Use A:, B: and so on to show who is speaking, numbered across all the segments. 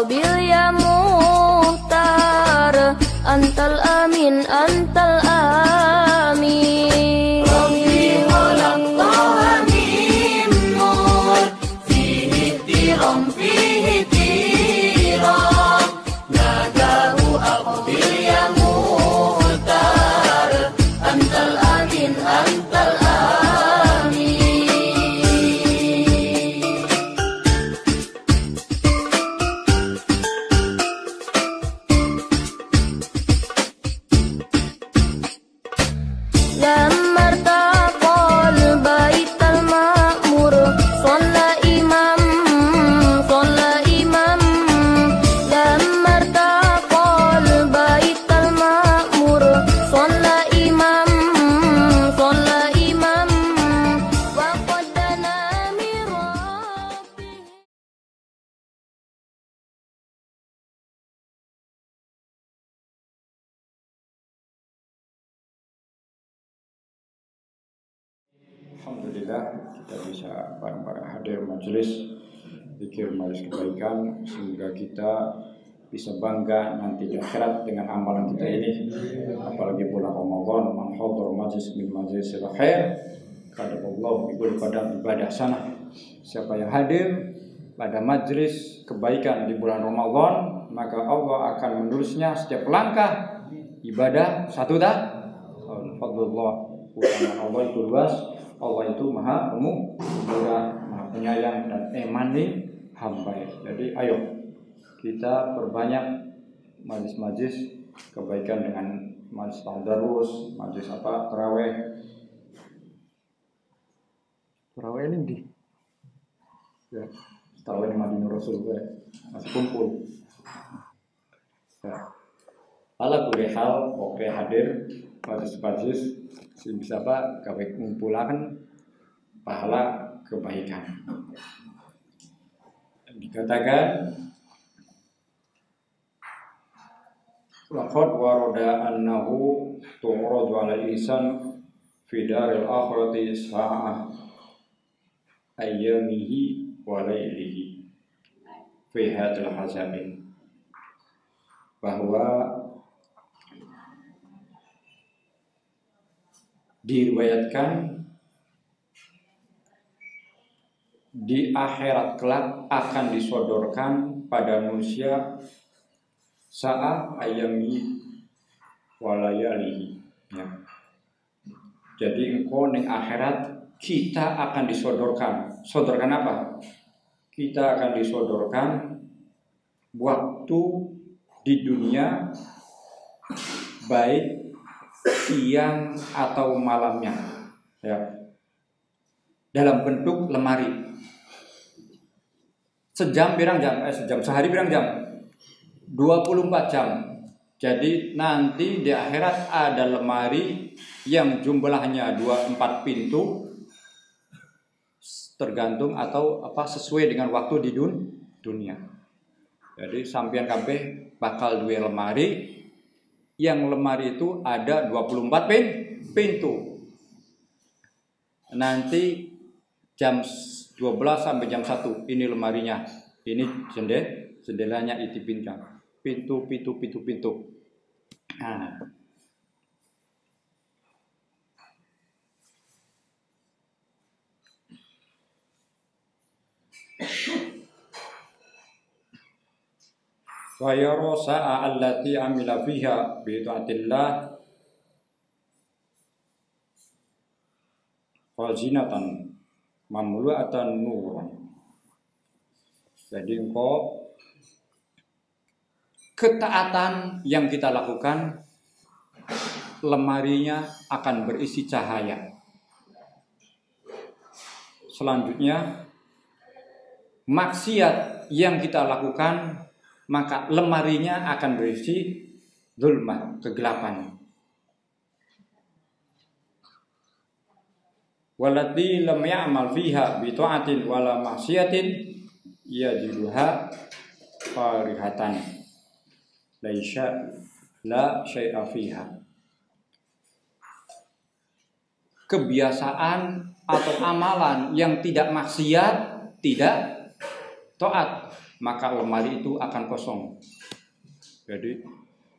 A: aqbil ya muhtar, antal amin antal amin. Rabbi khalaq taha min nur, fihi tiram fihi tiram, nadahu aqbil ya muhtar, antal amin antal amin. لما ارتقى البيت المأمور صلى إمام لما ارتقى البيت المأمور صلى إمام وقد دنا من ربه.
B: Alhamdulillah kita bisa bareng-bareng hadir majelis zikir majelis kebaikan, sehingga kita bisa bangga nanti di akhirat dengan amalan kita ini. Apalagi bulan Ramadan, man hadar majlis min majlisil khair qadaballahu bi kulli qadam ibadah sana. Siapa yang hadir pada majelis kebaikan di bulan Ramadan, maka Allah akan menulisnya setiap langkah ibadah satu dah. Fadlullah, keutamaan Allah itu luas. Allah itu maha pemurah, maha penyayang dan emani hamba. Jadi ayo kita perbanyak majlis-majlis kebaikan dengan majlis tadarus, majlis tarawih. Tarawih ini di ya, tarawih di Madinah Rasul masih kumpul. Ya. Ala kulli hal oke hadir majlis-majlis sing bisa apa gawe ngumpulaken pahala kebaikan. Dikatakan laqad warada annahu tu'radu 'ala al-insan fi daril akhirati sa'ah ayyamihi wa lailihi fi hadhil hazamin, bahwa diriwayatkan di akhirat kelak akan disodorkan pada manusia saat ayami walayalihi. Ya. Jadi engkau di akhirat kita akan disodorkan. Sodorkan apa? Kita akan disodorkan waktu di dunia, baik siang atau malamnya, ya, dalam bentuk lemari. Sejam birang jam, sehari birang jam, 24 jam. Jadi nanti di akhirat ada lemari yang jumlahnya 24 pintu, tergantung atau apa sesuai dengan waktu di dunia. Jadi sampean kabeh bakal dua lemari. Yang lemari itu ada 24 pintu. Nanti jam 12 sampai jam 1 ini lemarinya. Ini jendelanya itu pintu. Nah. Wa yara sa'a allati amila fiha bi ta'atillah khazinatan mamlu'atan nuran. Jadi engkau ketaatan yang kita lakukan lemarinya akan berisi cahaya. Selanjutnya maksiat yang kita lakukan maka lemarinya akan berisi zulmah, kegelapan. Walati lam ya'mal fiha bi ta'atin wala ma'siyatin yajiduha farihatan la syai'a fiha. Kebiasaan atau amalan yang tidak maksiat, tidak taat, maka lemari itu akan kosong. Jadi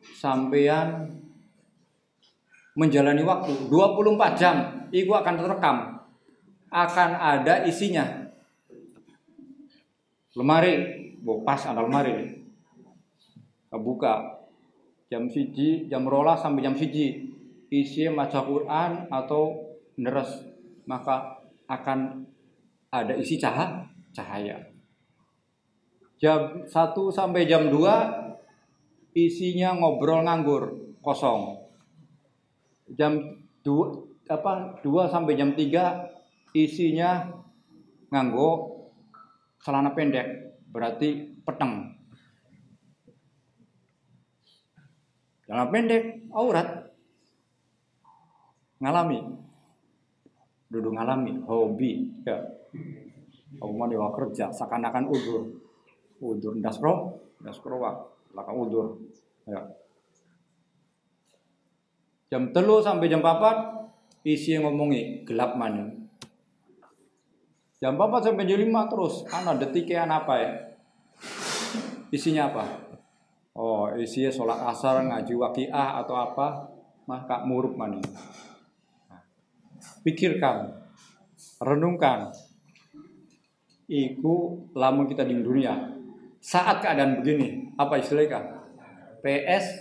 B: sampean menjalani waktu 24 jam itu akan terekam, akan ada isinya. Lemari, pas ada lemari nih. Buka jam 1, jam 12 sampai jam 1, isinya maca Quran atau deres, maka akan ada isi cahaya. Jam 1 sampai jam 2 isinya ngobrol nganggur, kosong. Jam 2 sampai jam 3 isinya nganggo celana pendek, berarti peteng. Celana pendek aurat. Ngalami. Duduk ngalami, hobi ya. Aku mau dewa kerja seakan-akan udur ndaskro laka udur ya. Jam 3 sampai jam 4 isi ngomongi gelap mana. Jam 4 sampai jam 5 terus ana detiknya apa ya? Isinya apa? Oh, isinya sholat asar, ngaji waqiah atau apa? Maka muruk mana. Pikirkan, renungkan. Iku lamun kita di dunia saat keadaan begini, apa istilahnya? PSBB.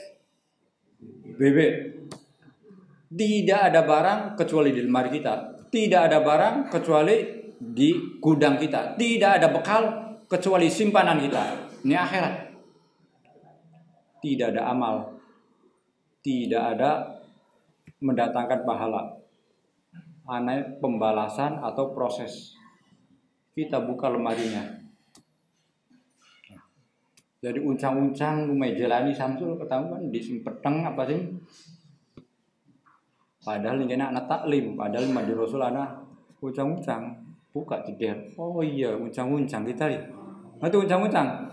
B: Tidak ada barang kecuali di lemari kita. Tidak ada barang kecuali di gudang kita. Tidak ada bekal kecuali simpanan kita. Ini akhirat. Tidak ada amal. Tidak ada mendatangkan pahala. Aneh pembalasan atau proses. Kita buka lemarinya. Jadi uncang-uncang mejalani Samsul ketahuan di simpeteng apa sih? Padahal ini anak taklim, padahal mandi Rasul anak uncang-uncang buka jeder. Oh iya, uncang-uncang kita nih. Itu uncang-uncang.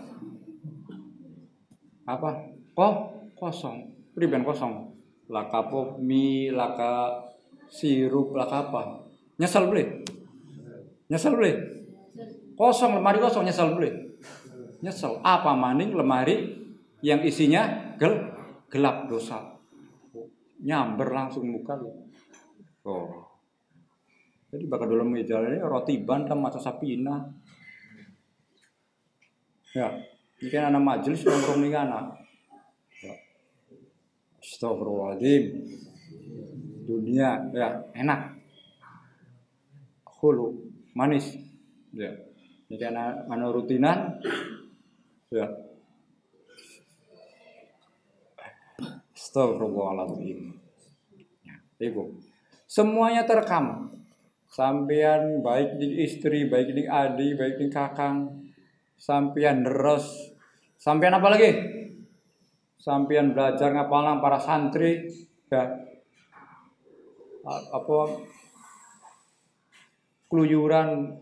B: Apa? Kosong. Priben kosong. Laka mie, laka sirup, laka apa? Nyesel beli. Kosong, lemari kosong, nyesel beli. Nyesel. Apa maning lemari yang isinya gelap dosa. Nyamber langsung muka lu. Oh. Jadi bakal dalam meja ini roti bantam mata sapina. Ya, ini kan anak majelis nongkrong nih anak. Ya. Astagfirullahaladzim. Dunia ya enak. Hulu manis. Ya. Ini kan anak rutinan. Ya. Astagfirullahaladzim. Ibu, semuanya terekam. Sampean baik di istri, baik di adik, baik di kakang, sampean deres, sampean apa lagi? Sampean belajar ngapalang para santri, ya. Apa keluyuran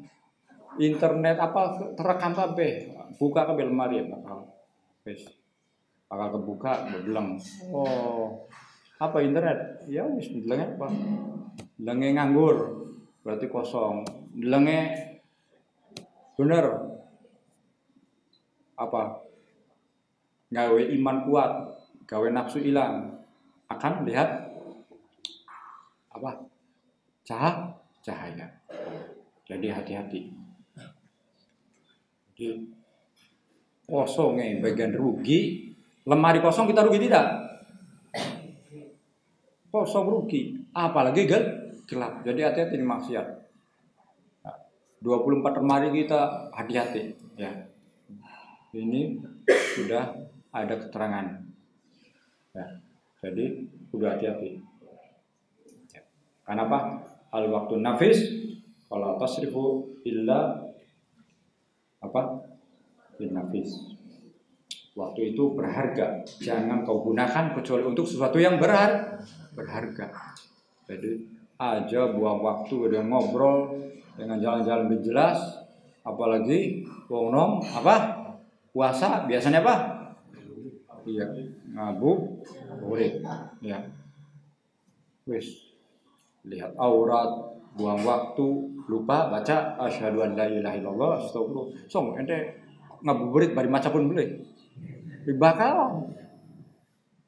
B: internet apa terekam kabeh, buka kabeh lemari ya bakal. Wis. Bakal kebuka belum. Oh. Apa internet? Ya wis delenge apa? Delenge nganggur. Berarti kosong. Delenge bener. Apa? Gawe iman kuat, gawe nafsu hilang. Akan lihat apa? Cahaya. Jadi hati-hati. Jadi kosongnya bagian rugi. Lemari kosong kita rugi tidak? Kosong rugi. Apalagi gelap. Jadi hati-hati di maksiat. 24 lemari kita hati-hati. Ya. Ini sudah ada keterangan. Ya. Jadi sudah hati-hati. Ya. Kenapa? Al waktu nafis. Kalau tasrifu illa apa? Bin nafis. Waktu itu berharga, jangan kau gunakan kecuali untuk sesuatu yang berharga. Jadi aja buang waktu dengan ngobrol, dengan jalan-jalan lebih jelas, apalagi wong nom apa puasa biasanya apa? Iya ngabuburit, ya. Wis lihat aurat, buang waktu, lupa baca asyhadu an la ilaha illallah, astagfirullah. Song ente ngabuburit bari maca pun boleh.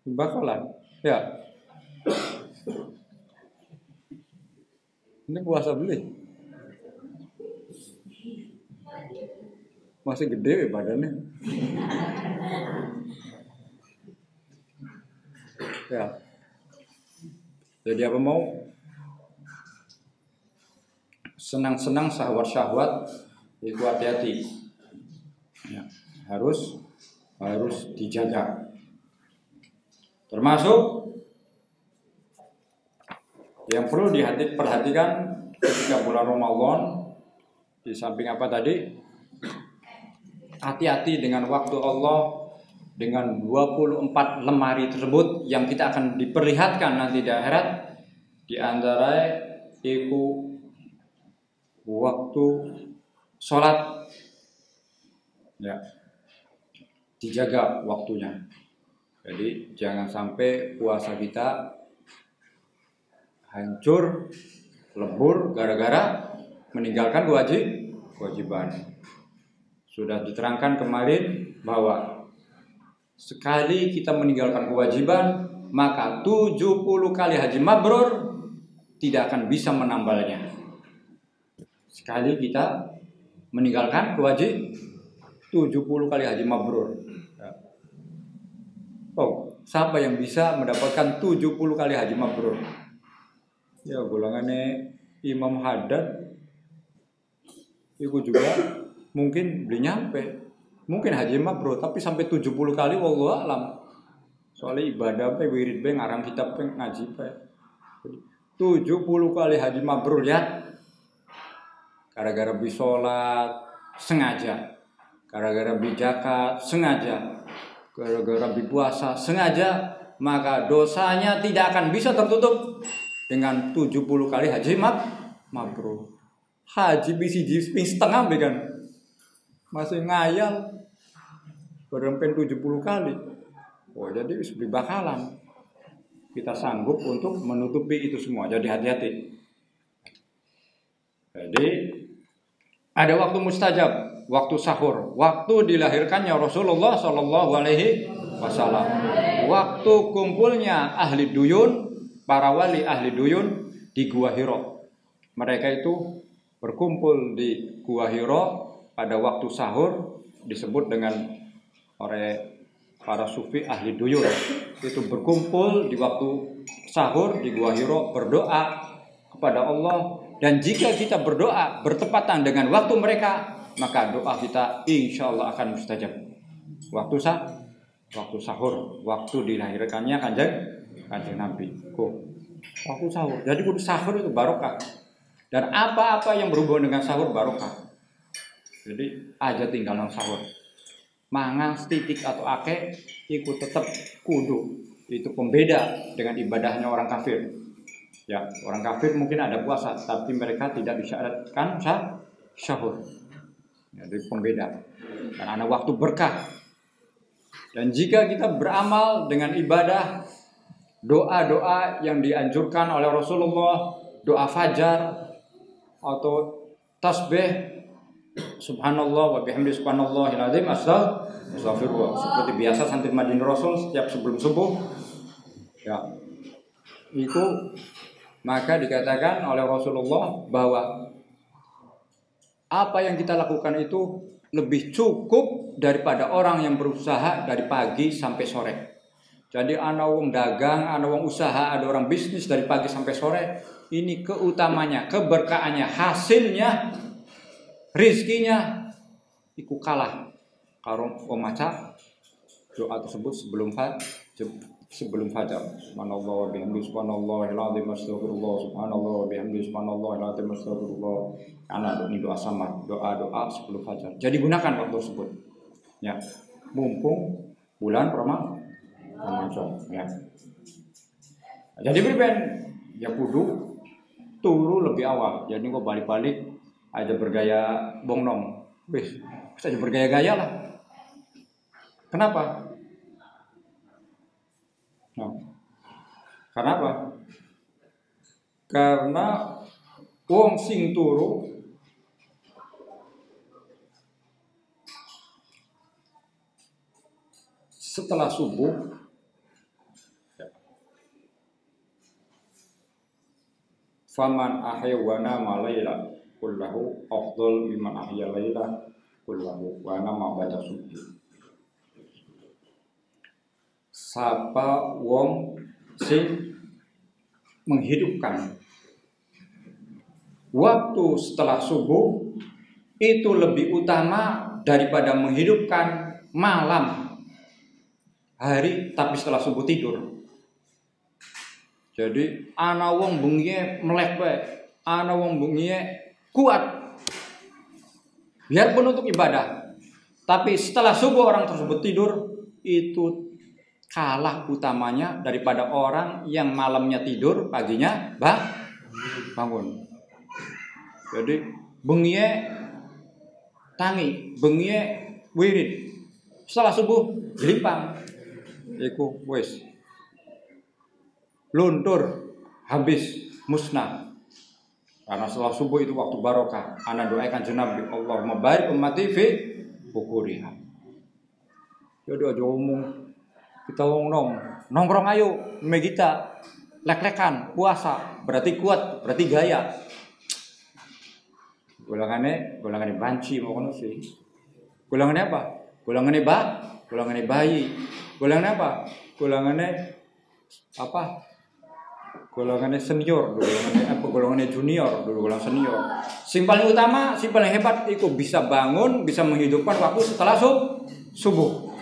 B: Bakalan. Ya. Ini puasa boleh. Masih gede ya badannya. Ya. Jadi apa mau senang-senang syahwat-syahwat itu hati-hati. Ya, harus dijaga. Termasuk yang perlu diperhatikan ketika bulan Ramadan, di samping apa tadi? Hati-hati dengan waktu Allah, dengan 24 lemari tersebut yang kita akan diperlihatkan nanti di akhirat. Di antara itu waktu sholat, ya, dijaga waktunya. Jadi jangan sampai puasa kita hancur, lebur gara-gara meninggalkan kewajiban. Sudah diterangkan kemarin bahwa sekali kita meninggalkan kewajiban, maka 70 kali haji mabrur tidak akan bisa menambalnya. Sekali kita meninggalkan kewajiban, 70 kali haji mabrur. Oh, siapa yang bisa mendapatkan 70 kali haji mabrur? Ya, golongannya Imam Haddad itu juga mungkin belum nyampe. Mungkin haji mabrur tapi sampai 70 kali wallahu alam. Soalnya ibadah pe wirid pe ngarang kitab pe ngaji pe. 70 kali haji mabrur ya. Gara-gara bi salat sengaja. Gara-gara bi zakat sengaja. Gara-gara bi puasa sengaja, maka dosanya tidak akan bisa tertutup dengan 70 kali haji mabrur. Haji bisi setengah kan. Masih ngayal berempen 70 kali. Oh, jadi bakalan kita sanggup untuk menutupi itu semua. Jadi hati-hati. Jadi ada waktu mustajab, waktu sahur, waktu dilahirkannya Rasulullah Shallallahu Alaihi Wasallam, waktu kumpulnya ahli duyun, para wali ahli duyun di Gua Hiro. Mereka itu berkumpul di Gua Hiro pada waktu sahur, disebut dengan oleh para sufi ahli duyun. Itu berkumpul di waktu sahur di Gua Hiro berdoa kepada Allah. Dan jika kita berdoa bertepatan dengan waktu mereka, maka doa kita insya Allah akan mustajab. Waktu sahur, waktu dilahirkannya kanjeng Nabi. Waktu sahur. Jadi kudu sahur itu barokah. Dan apa-apa yang berhubungan dengan sahur barokah. Jadi aja tinggal nang sahur. Mangan setitik atau akeh ikut tetap kudu. Itu pembeda dengan ibadahnya orang kafir. Ya, orang kafir mungkin ada puasa, tapi mereka tidak disyaratkan sahur. Jadi pembeda. Dan ada waktu berkah. Dan jika kita beramal dengan ibadah, doa-doa yang dianjurkan oleh Rasulullah, doa fajar atau tasbih, subhanallah wa bihamdi subhanallahil azim, astagfirullah. Seperti biasa santri Madinah Rasul setiap sebelum subuh. Ya. Itu maka dikatakan oleh Rasulullah bahwa apa yang kita lakukan itu lebih cukup daripada orang yang berusaha dari pagi sampai sore. Jadi ana wong dagang, ana wong usaha, ada orang bisnis dari pagi sampai sore. Ini keutamanya, keberkahannya, hasilnya, rizkinya iku kalah karo wong maca doa tersebut sebelum fajar. Subhanallah wa bihamdihi subhanallahil azim astagfirullah, subhanallah wa bihamdihi subhanallahil azim astagfirullah. Karena ini doa sama, doa sebelum fajar. Jadi gunakan waktu tersebut. Ya. Mumpung bulan Ramadan, ya. Jadi berben ya kudu turu lebih awal. Jadi kok balik-balik aja bergaya bongnom. Wis, aja bergaya-gaya lah. Kenapa? Nah, karena apa? Karena wong sing turu setelah subuh faman ahya wa nama laila kullahu afdal liman ahya laila kullahu wa nama ba'da subuh. Sapa wong sing menghidupkan waktu setelah subuh itu lebih utama daripada menghidupkan malam hari tapi setelah subuh tidur. Jadi ana wong bengi melek wae, ana wong bengi kuat. Biarpun untuk ibadah. Tapi setelah subuh orang tersebut tidur itu kalah utamanya daripada orang yang malamnya tidur, paginya bangun. Jadi bengi tangi, bengi wirid. Setelah subuh gelimpang. Iku wis luntur, habis, musnah. Karena setelah subuh itu waktu barokah. Ana doakan Nabi, Allahumma barik ummati fi bukuriha. Jadi aja ngomong kita nongkrong ayo, megita lek-lekan, puasa, berarti kuat, berarti gaya. Golongannya banci mau kono sih. Golongannya apa? Golongannya bayi. Golongannya apa? Golongannya apa? Golongannya senior, golongannya junior, golongan senior. Sing paling utama, sing paling hebat itu bisa bangun, bisa menghidupkan waktu setelah subuh.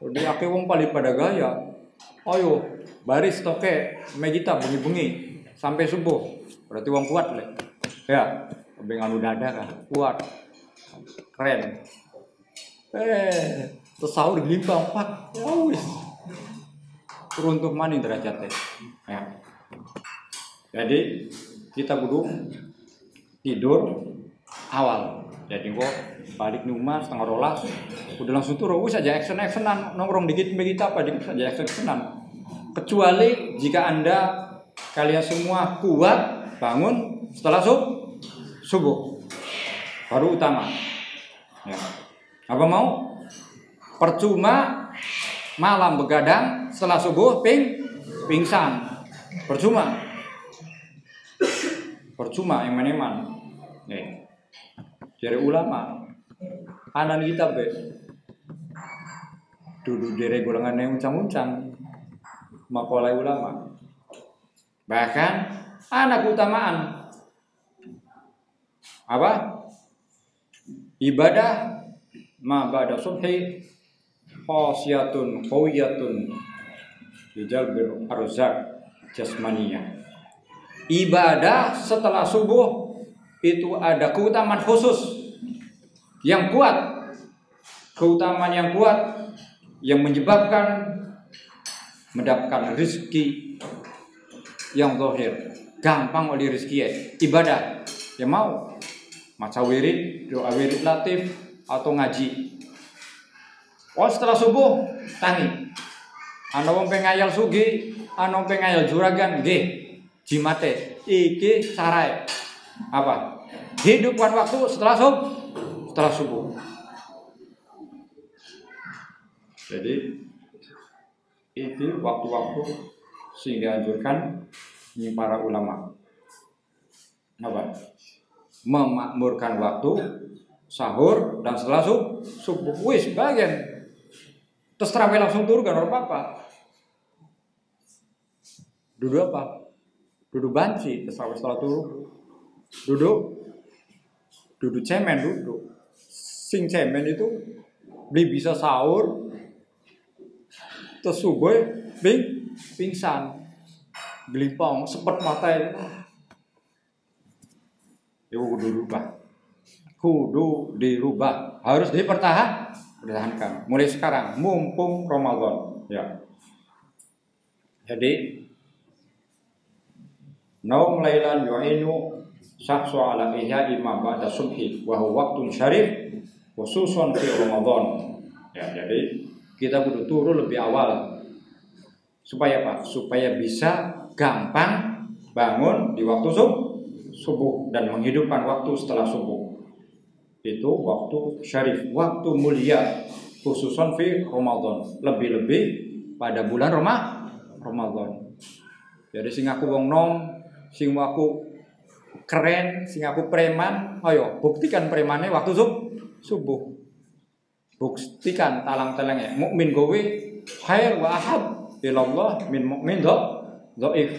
B: Jadi ake wong paling pada gaya. Ayo, baris toke, megita bengi-bengi sampai subuh. Berarti wong kuat le. Ya, anu dada kan, kuat. Keren. Terus sahur gelimpang pak. Ya wis. Teruntuk mani derajatnya. Ya. Jadi kita kudu tidur awal. Jadi kok balik rumah setengah rolas, udah langsung turun. Saja action-actionan nongkrong dikit kita apa dikit saja action-actionan. Kecuali jika kalian semua kuat bangun setelah subuh, baru utama. Ya. Apa mau? Percuma malam begadang setelah subuh pingsan. Percuma eman-eman. Dari ulama anan kita duduk dari golongan yang uncang-uncang makolai ulama. Bahkan anak utamaan apa? Ibadah ma ba'da subhi khasiyatun qawiyatun lijalbil arzak jasmaniyah. Ibadah setelah subuh itu ada keutamaan khusus yang kuat, keutamaan yang kuat yang menyebabkan mendapatkan rezeki yang zahir, gampang oleh rezeki ibadah. Ya mau maca wirid, doa wirid latif atau ngaji. Oh setelah subuh tangi. Ana wong pengayal sugi, ana wong pengayal juragan nggih. Jimate iki sarai. Apa? Hidupkan waktu setelah subuh. Jadi itu waktu-waktu sehingga dianjurkan para ulama. Apa? Memakmurkan waktu sahur dan setelah subuh. Wis bagian. Terus terawih langsung turun kan apa-apa. Duduk apa? Duduk banci terus setelah turun. Duduk cemen duduk. Sing cemen itu bisa sahur terus subuh pingsan. Gelimpang sepet mata. Ya kudu dirubah. Harus dipertahankan. Mulai sekarang mumpung Ramadan. Ya. Jadi naum lailan yu'inu syahsu ala ihya'i ma ba'da subhi wa huwa waqtun syarif khususan fi Ramadan. Ya, jadi kita kudu turu lebih awal. Supaya apa? Supaya bisa gampang bangun di waktu subuh dan menghidupkan waktu setelah subuh. itu waktu syarif, waktu mulia, khususan fi Ramadan, lebih-lebih pada bulan Ramadan. Jadi sing aku wong nom, sing aku keren, sing aku preman, ayo buktikan premannya waktu subuh. Buktikan talang-talangnya. Mukmin gowe khair wa ahab ilallah min mukmin dhaif.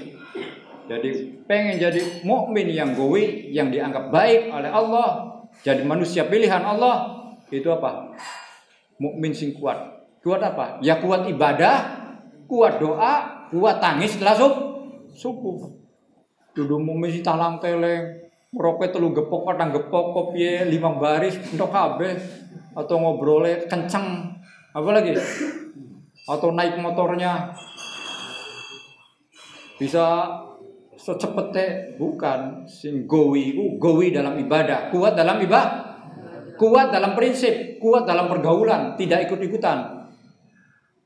B: Jadi pengen jadi mukmin yang gowe, yang dianggap baik oleh Allah, jadi manusia pilihan Allah, itu apa? Mukmin sing kuat. Kuat apa? Ya kuat ibadah, kuat doa, kuat tangis setelah subuh. Dudu mukmin si talang teleng, ngeroke telu gepok patang gepok kopiye 5 baris entuk kabeh atau ngobrolnya kenceng. Apa lagi? Atau naik motornya bisa secepetnya, bukan sing gowi dalam ibadah, kuat dalam ibadah, kuat dalam prinsip, kuat dalam pergaulan, tidak ikut-ikutan.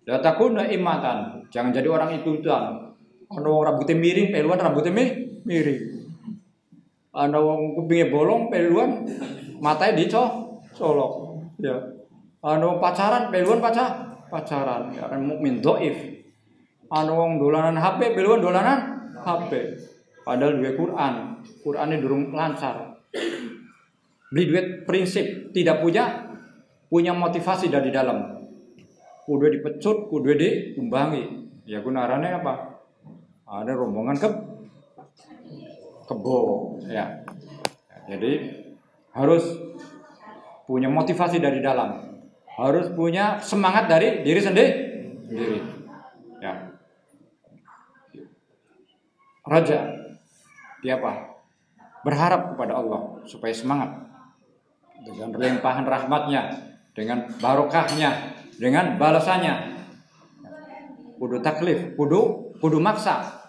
B: La takuna imatan, jangan jadi orang ikutan. Ana wong rambutnya miring, peluan rambutnya miring. Ana wong kupingnya bolong, peluan matanya dicolok. Ya. Ana pacaran, peluan pacaran. Ya kan mukmin dhaif. Ana wong dolanan HP, peluan dolanan HP. Padahal duwe Qur'ane durung lancar. Beli duit prinsip, tidak punya motivasi dari dalam. Kudu dipecut, kudu diumbangi. Ya gunarane apa? Ada rombongan kebo, ya. Jadi harus punya motivasi dari dalam. Harus punya semangat dari diri sendiri. Ya. Raja, dia apa? Berharap kepada Allah supaya semangat dengan limpahan rahmatnya, dengan barokahnya, dengan balasannya. Kudu taklif, kudu maksa.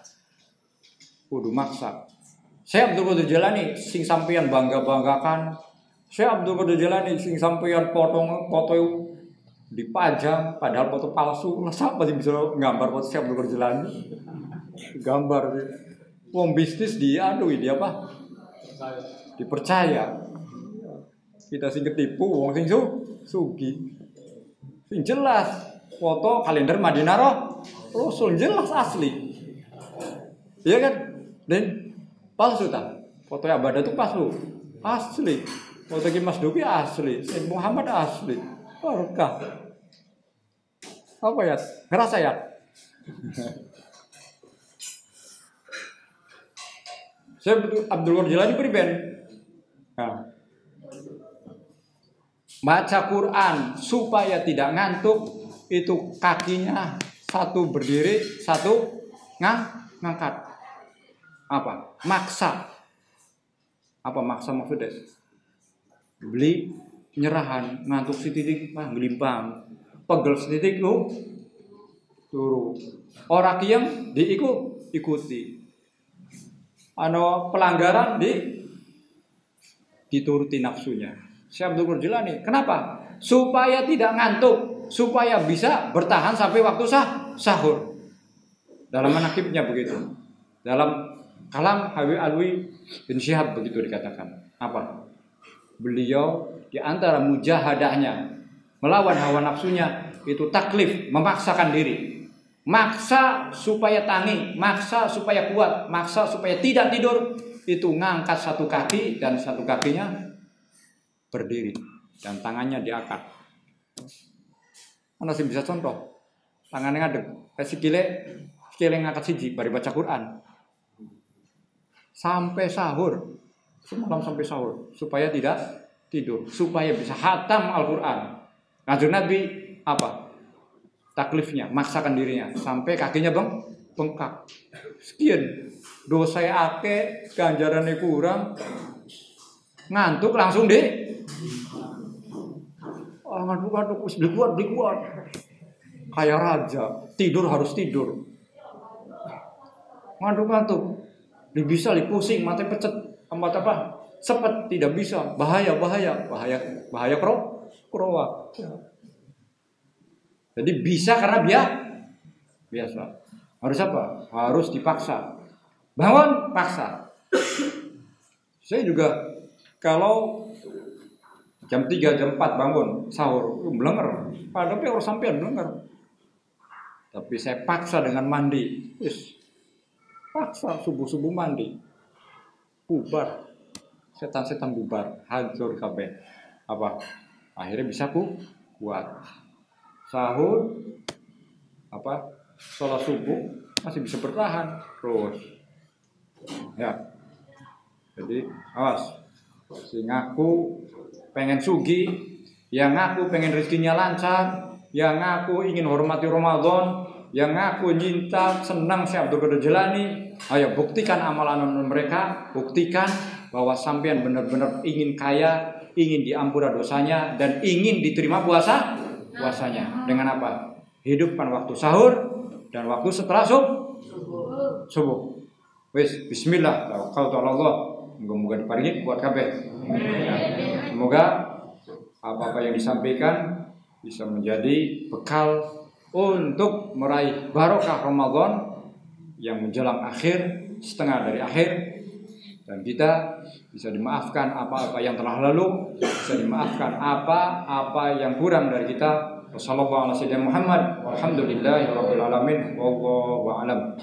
B: Syekh Abdul Qadir Jalani sing sampeyan bangga-banggakan. Syekh Abdul Qadir Jalani sing sampeyan foto dipajang padahal foto palsu. Lah siapa sih bisa nggambar foto Syekh Abdul Qadir Jalani? Gambar sih. Wong bisnis dia apa? Dipercaya. Kita sing ketipu, wong sing sugi. Sing jelas foto kalender Madinah Rasul jelas asli. Iya kan? Dan palsu tak? Foto Abadah itu palsu. Asli. Foto Ki Mas Duki asli. Sayyid Muhammad asli. Barokah. Apa ya? Ngerasa ya? Saya Abdul Qadir Jilani priben. Nah. Baca Quran supaya tidak ngantuk, itu kakinya satu berdiri, satu ngangkat. Apa? Maksa. Apa maksa maksudnya? Beli nyerahan, ngantuk setitik ngelimpang. Pegel setitik lu turu. Orang yang diikuti. Ano pelanggaran dituruti nafsunya. Syekh Abdul Qadir Jilani. Kenapa? Supaya tidak ngantuk, supaya bisa bertahan sampai waktu sahur. Dalam manaqibnya begitu. Dalam kalam Habib Alwi bin Syihab begitu dikatakan. Apa? Beliau di antara mujahadahnya melawan hawa nafsunya itu taklif, memaksakan diri. Maksa supaya tani, maksa supaya kuat, maksa supaya tidak tidur. Itu ngangkat satu kaki dan satu kakinya berdiri dan tangannya diangkat. Mana sih bisa contoh? Tangannya ngadeg, sikile ngangkat siji bari baca Quran. Sampai sahur, semalam sampai sahur supaya tidak tidur, supaya bisa hatam Al-Qur'an. Ngajar Nabi apa? Taklifnya, maksakan dirinya sampai kakinya bengkak. Sekian dosa ake, ganjarannya kurang, ngantuk langsung ngantuk beli kuat. Kayak raja, tidur harus tidur. Ngantuk, bisa pusing, mata pecet, tempat apa? Sepet tidak bisa, bahaya krowa. Jadi bisa karena biasa. Harus apa? Harus dipaksa. Bangun, paksa. Saya juga kalau Jam 3, jam 4 bangun sahur, melenger. Padahal orang sampean melenger. Tapi saya paksa dengan mandi. Paksa subuh-subuh mandi. Bubar. Setan-setan bubar, hancur kabeh. Apa? Akhirnya bisa kuat. Sahur sholat subuh masih bisa bertahan terus. Ya. Jadi awas. Si ngaku pengen sugi, yang ngaku pengen rezekinya lancar, yang ngaku ingin hormati Ramadan, yang ngaku nyinta senang si Abdul Qadir Jilani. Ayo buktikan amalan mereka, buktikan bahwa sampean benar-benar ingin kaya, ingin diampura dosanya, dan ingin diterima puasanya. Dengan apa? Hidupkan waktu sahur dan waktu setelah subuh. Wis, bismillah, tawakkaltu 'ala Allah. Moga-moga diparingi buat kabeh. Semoga apa-apa yang disampaikan bisa menjadi bekal untuk meraih barokah Ramadan yang menjelang akhir, setengah dari akhir, dan kita bisa dimaafkan apa-apa yang telah lalu, bisa dimaafkan apa-apa yang kurang dari kita. Wassallallahu ala sayyidina Muhammad walhamdulillahi rabbil alamin wallahu a'lam.